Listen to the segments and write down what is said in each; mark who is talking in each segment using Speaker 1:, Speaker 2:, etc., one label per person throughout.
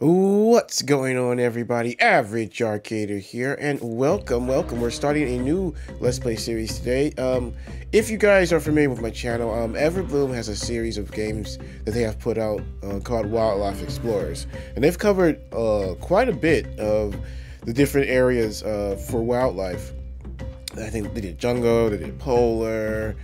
Speaker 1: What's going on, everybody? Average Arcader here, and welcome. We're starting a new Let's Play series today. If you guys are familiar with my channel, Everbloom has a series of games that they have put out called Wildlife Explorers, and they've covered quite a bit of the different areas for wildlife. I think they did jungle, they did polar,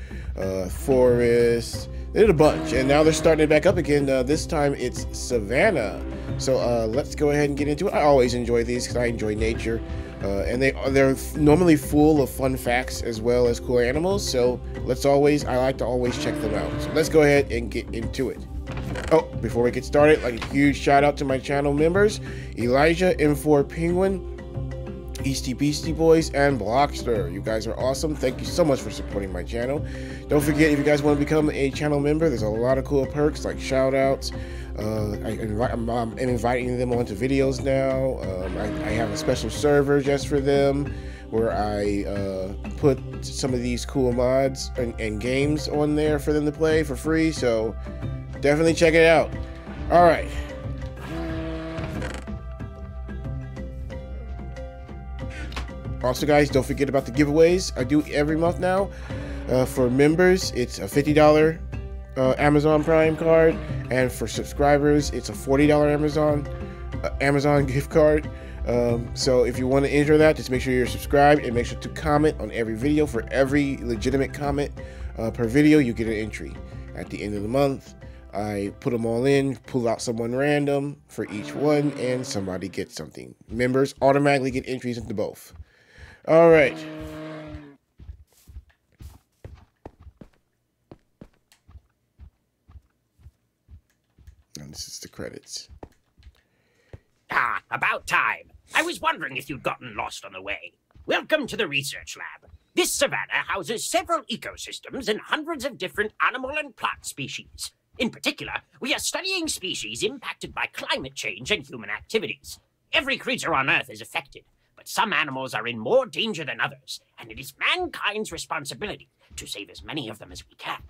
Speaker 1: forest, they did a bunch, and now they're starting it back up again. This time it's Savanna. So let's go ahead and get into it. I always enjoy these because I enjoy nature, and they're normally full of fun facts as well as cool animals. So I like to always check them out. So let's go ahead and get into it. Oh, before we get started, like a huge shout out to my channel members: Elijah, M4 Penguin, Easty Beastie Boys, and Blockster. You guys are awesome. Thank you so much for supporting my channel. Don't forget, if you guys want to become a channel member, there's a lot of cool perks like shout outs. I'm inviting them onto videos now. I have a special server just for them where I put some of these cool mods and games on there for them to play for free. So definitely check it out. All right. Also, guys, don't forget about the giveaways I do every month now. For members, it's a $50 Amazon Prime card, and for subscribers, it's a $40 Amazon gift card. So if you want to enter that, just make sure you're subscribed and make sure to comment on every video. For every legitimate comment per video, you get an entry. At the end of the month, I put them all in, pull out someone random for each one, and somebody gets something. Members automatically get entries into both. All right. And this is the credits.
Speaker 2: Ah, about time. I was wondering if you'd gotten lost on the way. Welcome to the research lab. This savanna houses several ecosystems and hundreds of different animal and plant species. In particular, we are studying species impacted by climate change and human activities. Every creature on Earth is affected, but some animals are in more danger than others, and it is mankind's responsibility to save as many of them as we can.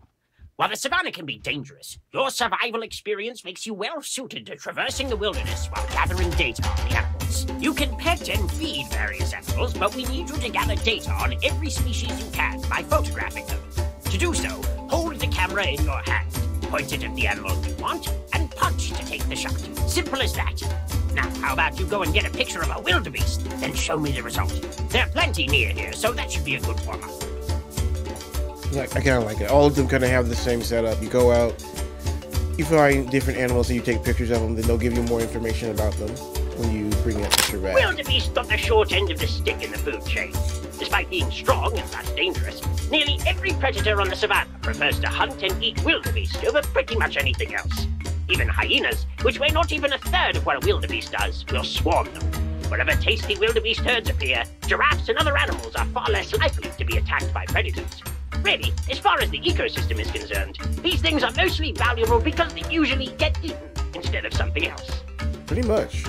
Speaker 2: While the savanna can be dangerous, your survival experience makes you well suited to traversing the wilderness while gathering data on the animals. You can pet and feed various animals, but we need you to gather data on every species you can by photographing them. To do so, hold the camera in your hand, point it at the animal you want, and punch to take the shot. Simple as that. Now, how about you go and get a picture of a wildebeest, then show me the result. There are plenty near here, so that should be a good warm-up.
Speaker 1: I kind of like it. All of them kind of have the same setup. You go out, you find different animals, and you take pictures of them. Then they'll give you more information about them when you bring that picture back.
Speaker 2: Wildebeest got the short end of the stick in the food chain. Despite being strong and thus dangerous, nearly every predator on the savanna prefers to hunt and eat wildebeest over pretty much anything else. Even hyenas, which weigh not even a third of what a wildebeest does, will swarm them. Wherever tasty wildebeest herds appear, giraffes and other animals are far less likely to be attacked by predators. Really, as far as the ecosystem is concerned, these things are mostly valuable because they usually get eaten instead of something else.
Speaker 1: Pretty much.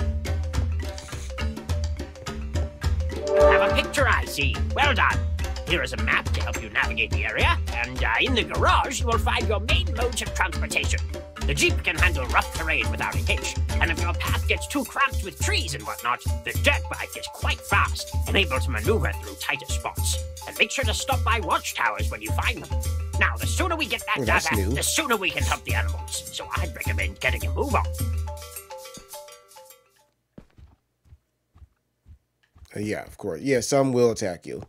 Speaker 2: Have a picture, I see. Well done. Here is a map to help you navigate the area, and in the garage you will find your main modes of transportation. The Jeep can handle rough terrain without a hitch, and if your path gets too cramped with trees and whatnot, the dirt bike is quite fast and able to maneuver through tighter spots. And make sure to stop by watchtowers when you find them. Now, the sooner we get that data, the sooner we can help the animals. So I'd recommend getting a move on.
Speaker 1: Yeah, of course. Yeah, some will attack you.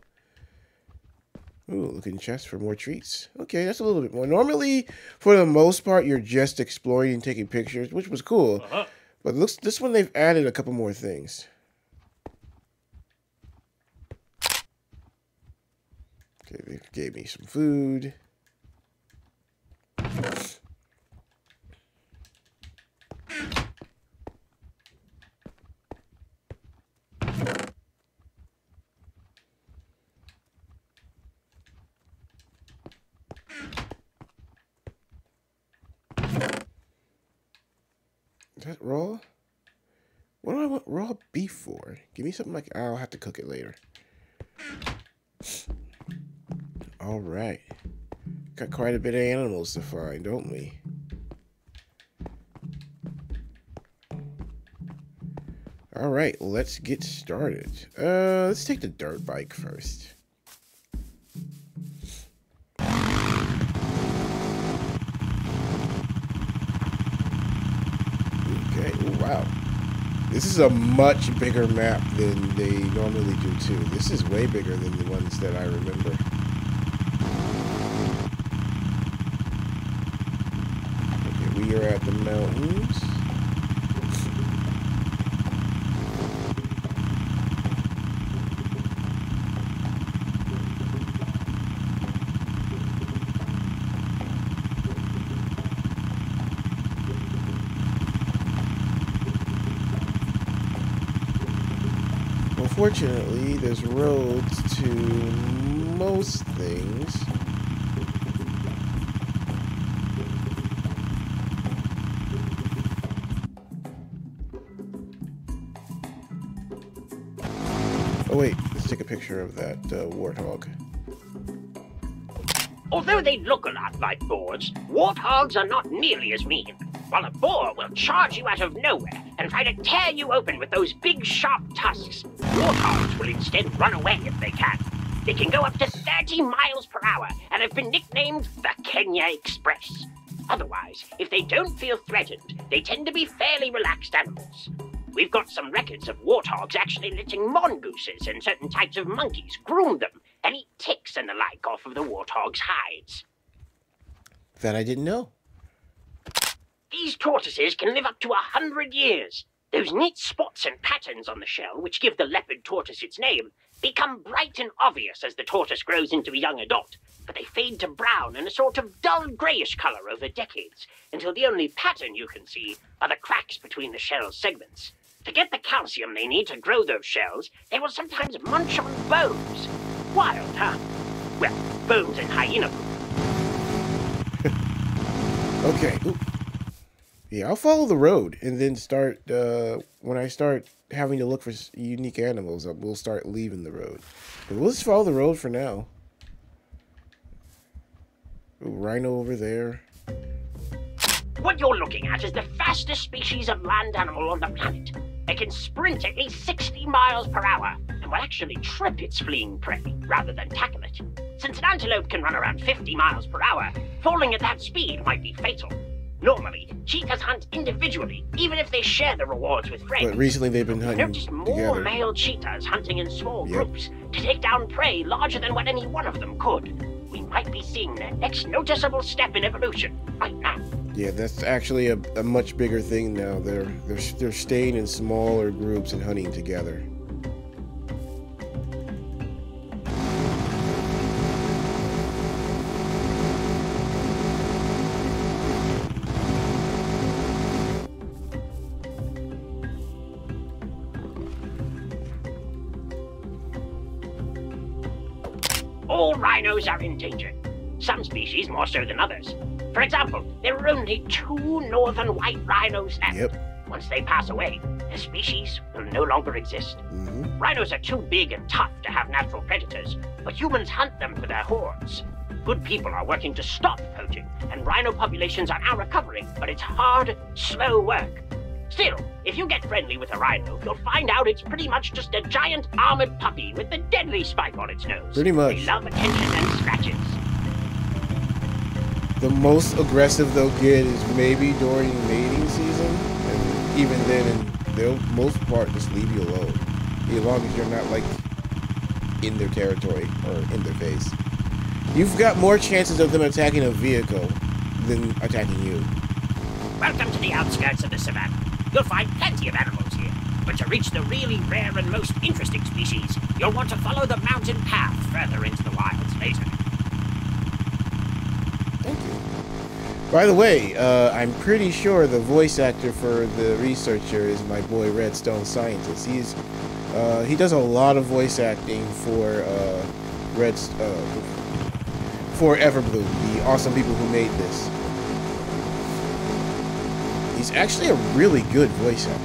Speaker 1: Ooh, looking chest for more treats. Okay, that's a little bit more. Normally, for the most part, you're just exploring and taking pictures, which was cool. But looks this one they've added a couple more things. Okay, they gave me some food. Is that raw? What do I want raw beef for? Give me something like... I'll have to cook it later. All right. Got quite a bit of animals to find, don't we? All right, let's get started. Let's take the dirt bike first. Okay, oh, wow. This is a much bigger map than they normally do, too. This is way bigger than the ones that I remember. Okay, we are at the mountains. Fortunately, there's roads to most things. Oh wait, let's take a picture of that warthog.
Speaker 2: Although they look a lot like boars, warthogs are not nearly as mean. While a boar will charge you out of nowhere and try to tear you open with those big sharp tusks, warthogs will instead run away if they can. They can go up to 30 miles per hour and have been nicknamed the Kenya Express. Otherwise, if they don't feel threatened, they tend to be fairly relaxed animals. We've got some records of warthogs actually letting mongooses and certain types of monkeys groom them and eat ticks and the like off of the warthog's hides.
Speaker 1: That I didn't know.
Speaker 2: These tortoises can live up to 100 years. Those neat spots and patterns on the shell, which give the leopard tortoise its name, become bright and obvious as the tortoise grows into a young adult, but they fade to brown and a sort of dull greyish colour over decades, until the only pattern you can see are the cracks between the shell's segments. To get the calcium they need to grow those shells, they will sometimes munch on bones. Wild, huh? Well, bones and hyena poop.
Speaker 1: Okay. Ooh. Yeah, I'll follow the road and then start, when I start having to look for unique animals, we'll start leaving the road. But we'll just follow the road for now. Ooh, rhino over there.
Speaker 2: What you're looking at is the fastest species of land animal on the planet. It can sprint at least 60 miles per hour and will actually trip its fleeing prey rather than tackle it. Since an antelope can run around 50 miles per hour, falling at that speed might be fatal. Normally, cheetahs hunt individually, even if they share the rewards with friends.
Speaker 1: But recently they've been hunting
Speaker 2: Notice more
Speaker 1: together.
Speaker 2: male cheetahs hunting in small groups to take down prey larger than what any one of them could. We might be seeing their next noticeable step in evolution right now.
Speaker 1: Yeah, that's actually a much bigger thing now. They're staying in smaller groups and hunting together.
Speaker 2: All rhinos are endangered. Some species more so than others. For example, there are only 2 northern white rhinos left.
Speaker 1: Yep.
Speaker 2: Once they pass away, the species will no longer exist. Rhinos are too big and tough to have natural predators, but humans hunt them for their horns. Good people are working to stop poaching, and rhino populations are now recovering, but it's hard, slow work. Still, if you get friendly with a rhino, you'll find out it's pretty much just a giant armored puppy with a deadly spike on its nose.
Speaker 1: Pretty much.
Speaker 2: They love attention and scratches.
Speaker 1: The most aggressive they'll get is maybe during mating season, and even then, they'll most part just leave you alone, as long as you're not like in their territory or in their face. You've got more chances of them attacking a vehicle than attacking you.
Speaker 2: Welcome to the outskirts of the savannah. You'll find plenty of animals here, but to reach the really rare and most interesting species, you'll want to follow the mountain path further into the wilds later.
Speaker 1: Thank you. By the way, I'm pretty sure the voice actor for the researcher is my boy Redstone Scientist. He does a lot of voice acting for for Everbloom, the awesome people who made this. He's actually a really good voice actor.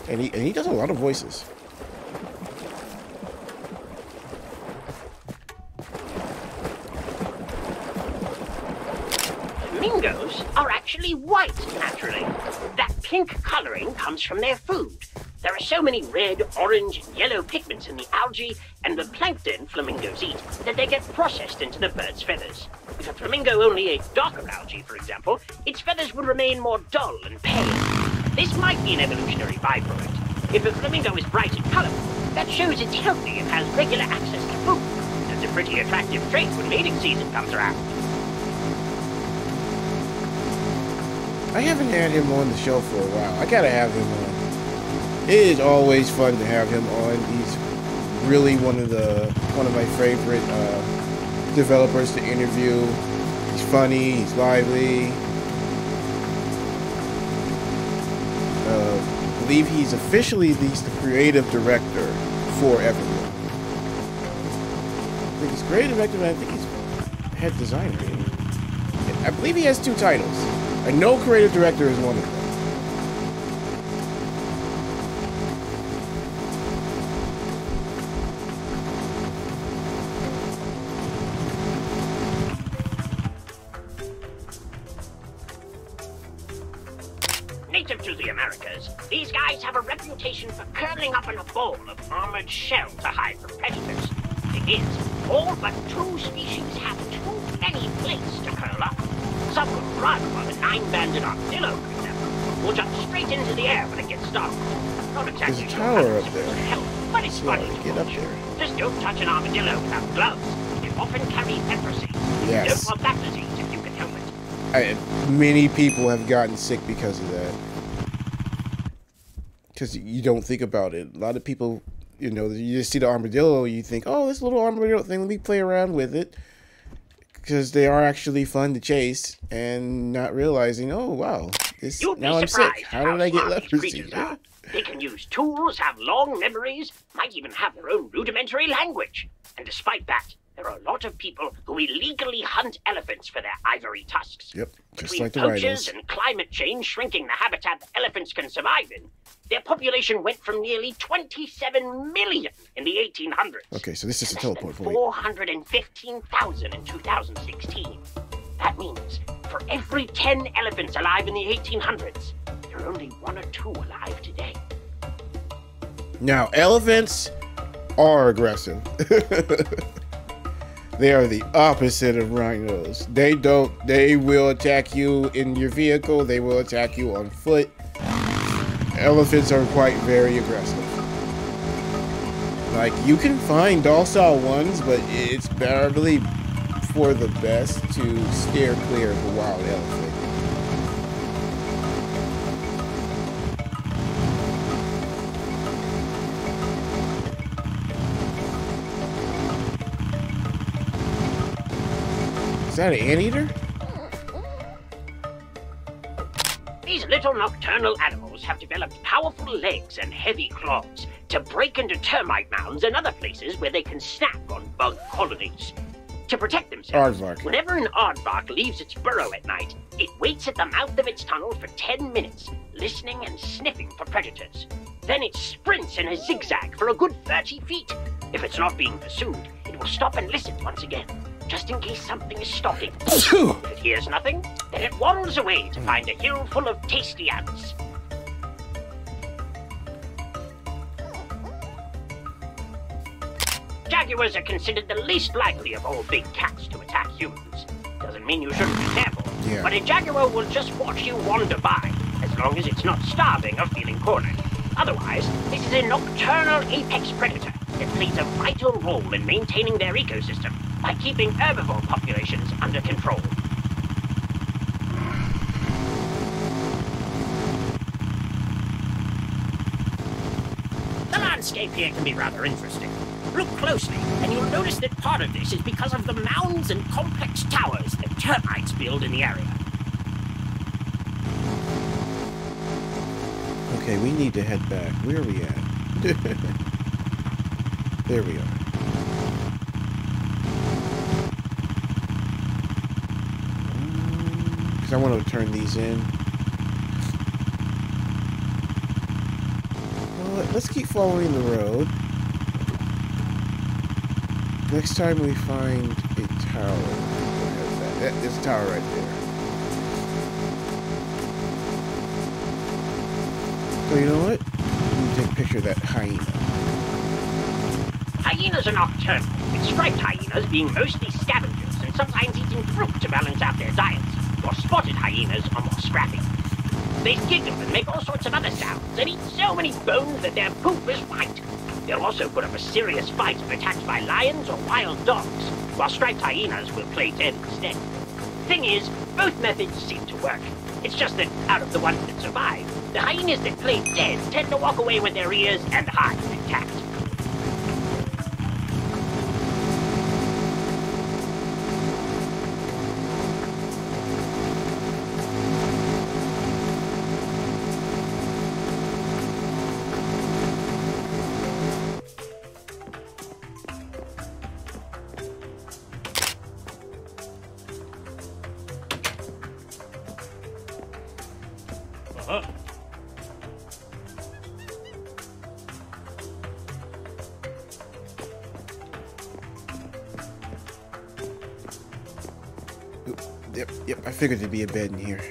Speaker 1: And he does a lot of voices.
Speaker 2: Flamingos are actually white naturally. That pink coloring comes from their food. There are so many red, orange, and yellow pigments in the algae and the plankton flamingos eat that they get processed into the bird's feathers. If a flamingo only ate darker algae, for example, its feathers would remain more dull and pale. This might be an evolutionary byproduct. If a flamingo is bright in color, that shows it's healthy and has regular access to food. That's a pretty attractive trait when mating season comes around.
Speaker 1: I haven't had him on the show for a while. I gotta have him on. It is always fun to have him on. He's really one of my favorite developers to interview. He's funny. He's lively. I believe he's officially the creative director for Everyone. I think he's creative director, and I think he's head designer. I believe he has 2 titles. I know creative director is one of them.
Speaker 2: Native to the Americas, these guys have a reputation for curling up in a ball of armored shell to hide from predators. Thing is, all but 2 species have too many places to curl up. Some will run while a 9-banded armadillo, for example, will jump straight into the air when it gets startled. Not exactly
Speaker 1: There's a tower up there.
Speaker 2: Help, but it's
Speaker 1: Yeah,
Speaker 2: funny to
Speaker 1: get up
Speaker 2: watch.
Speaker 1: there.
Speaker 2: Just don't touch an armadillo without gloves. They often carry leprosy.
Speaker 1: Yes.
Speaker 2: Don't want that disease if you can help it.
Speaker 1: Many people have gotten sick because of that. Because you don't think about it. A lot of people, you know, you just see the armadillo, you think, oh, this little armadillo thing, let me play around with it. Because they are actually fun to chase, and not realizing, oh, wow, now I'm sick. How did I get leprosy? Yeah.
Speaker 2: They can use tools, have long memories, might even have their own rudimentary language. And despite that, there are a lot of people who illegally hunt elephants for their ivory tusks.
Speaker 1: Yep, just
Speaker 2: Between
Speaker 1: like the
Speaker 2: poachers
Speaker 1: rhinos.
Speaker 2: and climate change shrinking the habitat that elephants can survive in, their population went from nearly 27 million in the 1800s.
Speaker 1: Okay, so this is a
Speaker 2: to
Speaker 1: teleport
Speaker 2: less than
Speaker 1: point.
Speaker 2: 415,000 in 2016. That means for every 10 elephants alive in the 1800s, there are only 1 or 2 alive today.
Speaker 1: Now, elephants are aggressive. They are the opposite of rhinos. They will attack you in your vehicle. They will attack you on foot. Elephants are quite very aggressive. Like, you can find docile ones, but it's probably for the best to steer clear of a wild elephant. Is that an anteater?
Speaker 2: These little nocturnal animals have developed powerful legs and heavy claws to break into termite mounds and other places where they can snack on bug colonies. To protect themselves,
Speaker 1: Aardvark.
Speaker 2: whenever an aardvark leaves its burrow at night, it waits at the mouth of its tunnel for 10 minutes, listening and sniffing for predators. Then it sprints in a zigzag for a good 30 feet. If it's not being pursued, it will stop and listen once again, just in case something is stalking. If it hears nothing, then it waddles away to find a hill full of tasty ants. Jaguars are considered the least likely of all big cats to attack humans. Doesn't mean you shouldn't be careful,
Speaker 1: Yeah.
Speaker 2: but a jaguar will just watch you wander by, as long as it's not starving or feeling cornered. Otherwise, this is a nocturnal apex predator that plays a vital role in maintaining their ecosystem by keeping herbivore populations under control. The landscape here can be rather interesting. Look closely, and you'll notice that part of this is because of the mounds and complex towers that termites build in the area.
Speaker 1: Okay, we need to head back. Where are we at? There we are. Because I want to turn these in. what? Let's keep following the road. Next time we find a tower. What has that? There's a tower right there. So you know what? Let me take a picture of that hyena.
Speaker 2: Hyenas are nocturnal, with striped hyenas being mostly scavengers and sometimes eating fruit to balance out their diets, while spotted hyenas are more scrappy. They giggle and make all sorts of other sounds and eat so many bones that their poop is white. They'll also put up a serious fight if attacked by lions or wild dogs, while striped hyenas will play dead instead. Thing is, both methods seem to work. It's just that out of the ones that survive, the hyenas that play dead tend to walk away with their ears and hides intact.
Speaker 1: Yep, I figured there'd be a bed in here.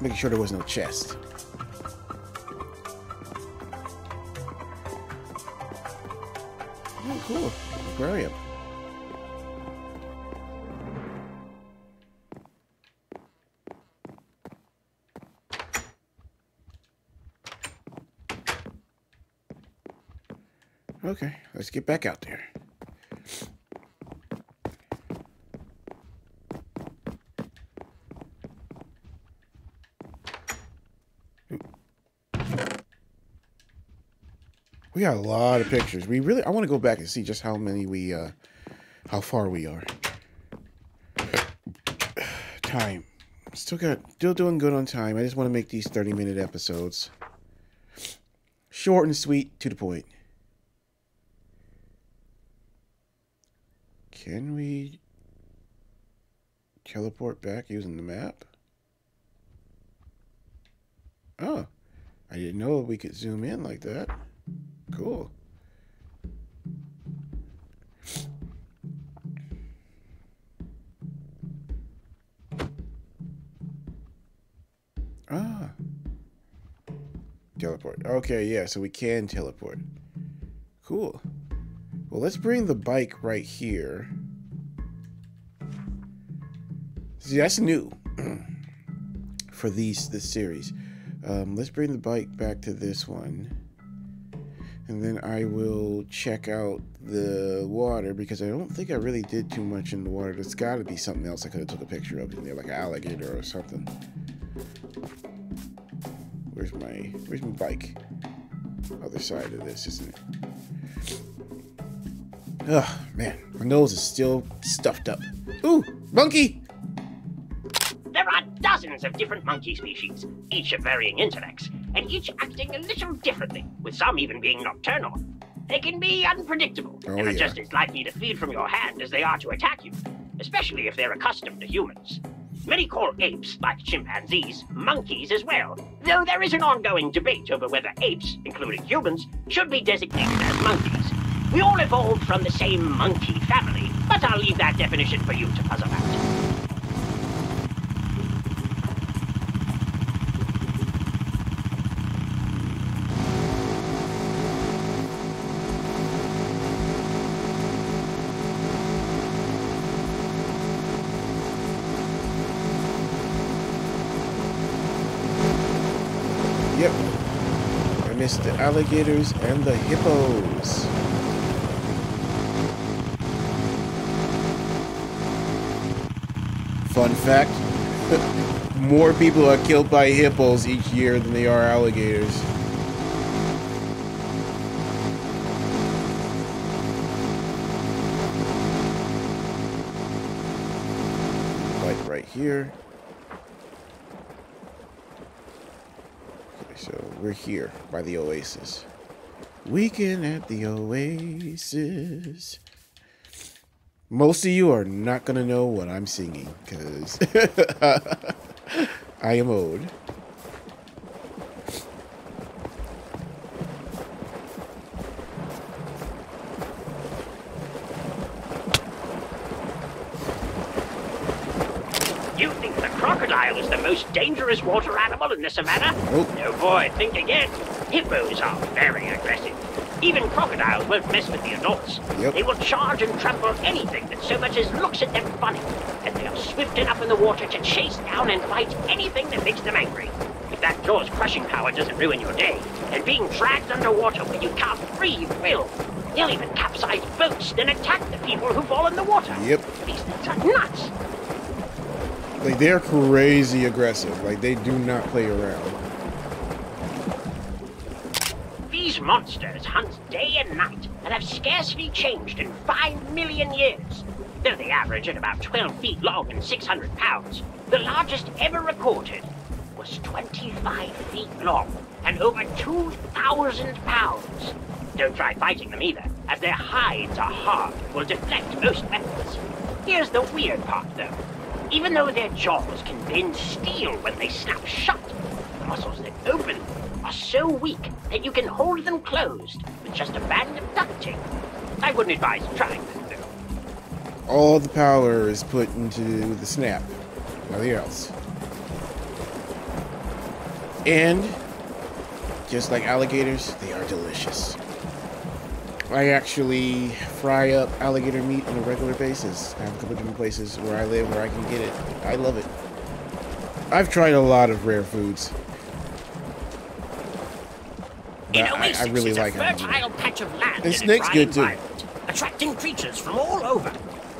Speaker 1: Making sure there was no chest. Oh, cool. Aquarium. Okay, let's get back out there. We got a lot of pictures. I want to go back and see just how many how far we are. Time. Still doing good on time. I just want to make these 30-minute episodes. Short and sweet, to the point. Can we teleport back using the map? Oh, I didn't know we could zoom in like that. Cool. Ah. Teleport. Okay, yeah, so we can teleport. Cool. Well, let's bring the bike right here. See, that's new for this series. Let's bring the bike back to this one. And then I will check out the water, because I don't think I really did too much in the water. There's got to be something else I could have took a picture of in there, like an alligator or something. Where's my bike? Other side of this, isn't it? Ugh, man, my nose is still stuffed up. Ooh, monkey!
Speaker 2: There are dozens of different monkey species, each of varying intellects, and each acting a little differently, with some even being nocturnal. They can be unpredictable, and are just as likely to feed from your hand as they are to attack you, especially if they're accustomed to humans. Many call apes, like chimpanzees, monkeys as well, though there is an ongoing debate over whether apes, including humans, should be designated as monkeys. We all evolved from the same monkey family, but I'll leave that definition for you to puzzle out.
Speaker 1: Yep. I missed the alligators and the hippos. Fun fact, more people are killed by hippos each year than they are alligators. Like right here. Okay, so we're here by the oasis. Weekend at the oasis. Most of you are not gonna know what I'm singing, because I am old.
Speaker 2: You think the crocodile is the most dangerous water animal in the savannah?
Speaker 1: Nope.
Speaker 2: No, boy, think again. Hippos are very aggressive. Even crocodiles won't mess with the adults.
Speaker 1: Yep.
Speaker 2: They will charge and trample anything that so much as looks at them funny. And they are swift enough in the water to chase down and fight anything that makes them angry. If that jaw's crushing power doesn't ruin your day, and being dragged underwater where you can't breathe will. They'll even capsize boats and attack the people who fall in the water.
Speaker 1: Yep.
Speaker 2: These things are nuts.
Speaker 1: Like, they're crazy aggressive. Like, they do not play around.
Speaker 2: These monsters hunt day and night and have scarcely changed in 5 million years. Though they average at about 12 feet long and 600 pounds, the largest ever recorded was 25 feet long and over 2,000 pounds. Don't try fighting them either, as their hides are hard and will deflect most weapons. Here's the weird part, though. Even though their jaws can bend steel when they snap shut, the muscles that open them are so weak that you can hold them closed with just a band of duct tape. I wouldn't advise trying this, though.
Speaker 1: All the power is put into the snap. Nothing else. And, just like alligators, they are delicious. I actually fry up alligator meat on a regular basis. I have a couple different places where I live where I can get it. I love it. I've tried a lot of rare foods.
Speaker 2: An
Speaker 1: But
Speaker 2: oasis
Speaker 1: I really
Speaker 2: is
Speaker 1: like
Speaker 2: a fertile patch of land
Speaker 1: And
Speaker 2: in
Speaker 1: snake's
Speaker 2: a dry
Speaker 1: good, too.
Speaker 2: environment, attracting creatures from all over.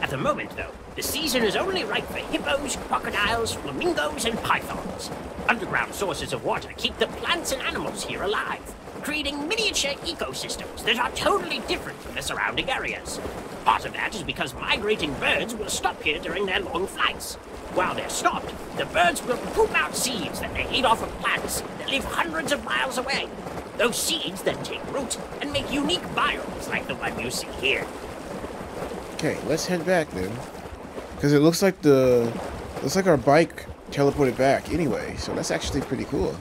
Speaker 2: At the moment, though, the season is only right for hippos, crocodiles, flamingos, and pythons. Underground sources of water keep the plants and animals here alive, creating miniature ecosystems that are totally different from the surrounding areas. Part of that is because migrating birds will stop here during their long flights. While they're stopped, the birds will poop out seeds that they eat off of plants that live hundreds of miles away. Those seeds then take root and make unique biomes like the one you see here.
Speaker 1: Okay, let's head back then. Because it looks like our bike teleported back anyway, so that's actually pretty cool.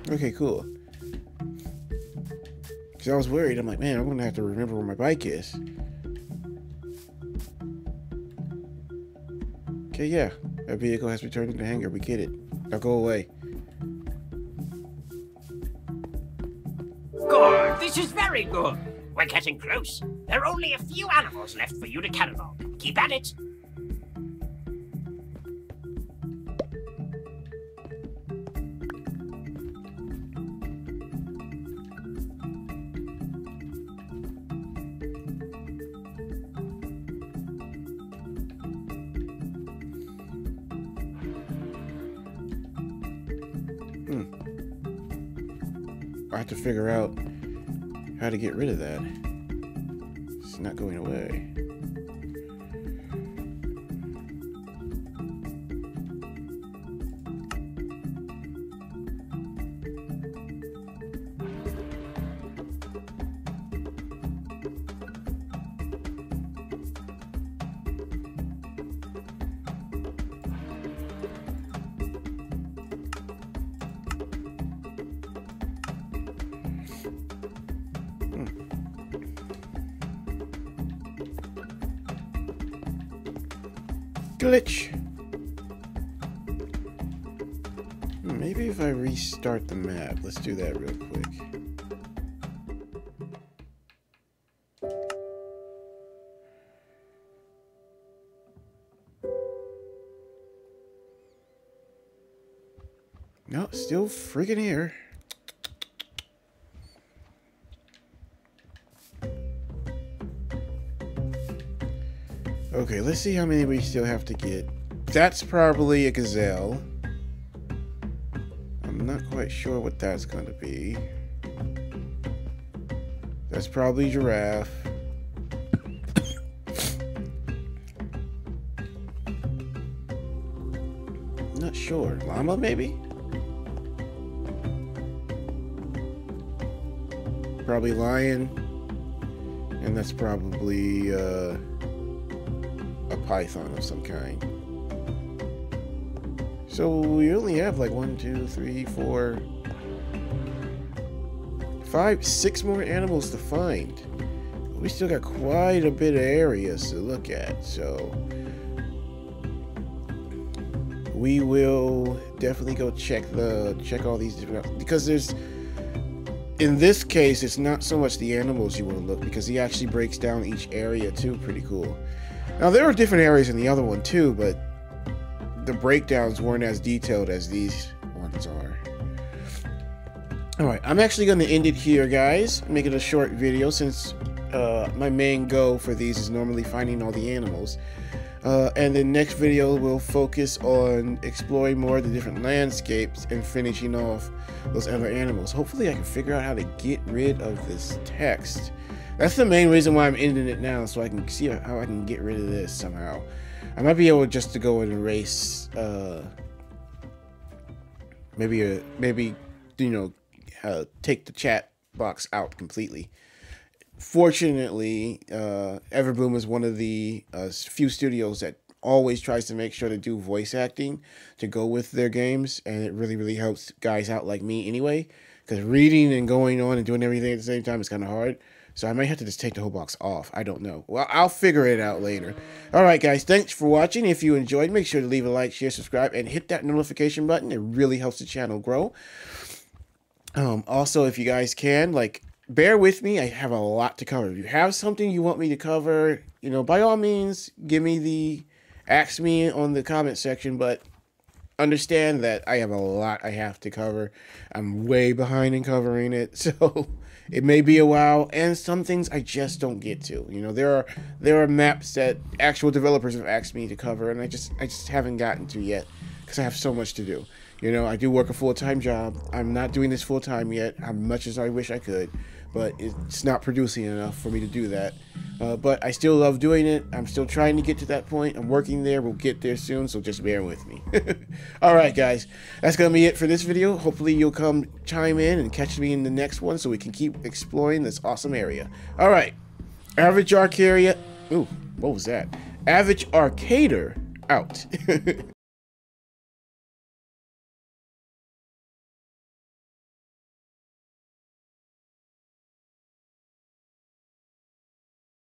Speaker 1: Okay, cool. Because I was worried. I'm like, man, I'm going to have to remember where my bike is. Okay, yeah. That vehicle has returned to the hangar. We get it. Now go away.
Speaker 2: Good. This is very good. We're getting close. There are only a few animals left for you to catalog. Keep at it.
Speaker 1: I have to figure out how to get rid of that. It's not going away. Glitch. Maybe if I restart the map, let's do that real quick. No, still freaking here. Okay, let's see how many we still have to get. That's probably a gazelle. I'm not quite sure what that's going to be. That's probably giraffe. Not sure. Llama, maybe? Probably lion. And that's probably a python of some kind. So we only have like 1, 2, 3, 4, 5, 6 more animals to find. We still got quite a bit of areas to look at, so we will definitely go check all these different, because there's, in this case, it's not so much the animals you want to look, because he actually breaks down each area too. Pretty cool. Now there are different areas in the other one too, but the breakdowns weren't as detailed as these ones are. Alright, I'm actually going to end it here, guys. Make it a short video, since my main goal for these is normally finding all the animals. And the next video will focus on exploring more of the different landscapes and finishing off those other animals. Hopefully I can figure out how to get rid of this text. That's the main reason why I'm ending it now, so I can see how I can get rid of this somehow. I might be able just to go and erase maybe you know, take the chat box out completely. Fortunately, Everbloom is one of the few studios that always tries to make sure to do voice acting to go with their games, and it really helps guys out like me anyway, because reading and going on and doing everything at the same time is kind of hard. So I might have to just take the whole box off. I don't know. Well, I'll figure it out later. Alright guys, thanks for watching. If you enjoyed, make sure to leave a like, share, subscribe, and hit that notification button. It really helps the channel grow. Also, if you guys can, like, bear with me. I have a lot to cover. If you have something you want me to cover, you know, by all means, ask me on the comment section, but understand that I have a lot I have to cover. I'm way behind in covering it, so it may be a while, and some things I just don't get to. You know, there are maps that actual developers have asked me to cover, and I just haven't gotten to yet because I have so much to do. You know, I do work a full-time job. I'm not doing this full-time yet, as much as I wish I could, but it's not producing enough for me to do that. But I still love doing it. I'm still trying to get to that point. I'm working there. We'll get there soon, so just bear with me. Alright, guys. That's going to be it for this video. Hopefully you'll come chime in and catch me in the next one so we can keep exploring this awesome area. Alright. Average Arcadia... Ooh, what was that? Average Arcader out.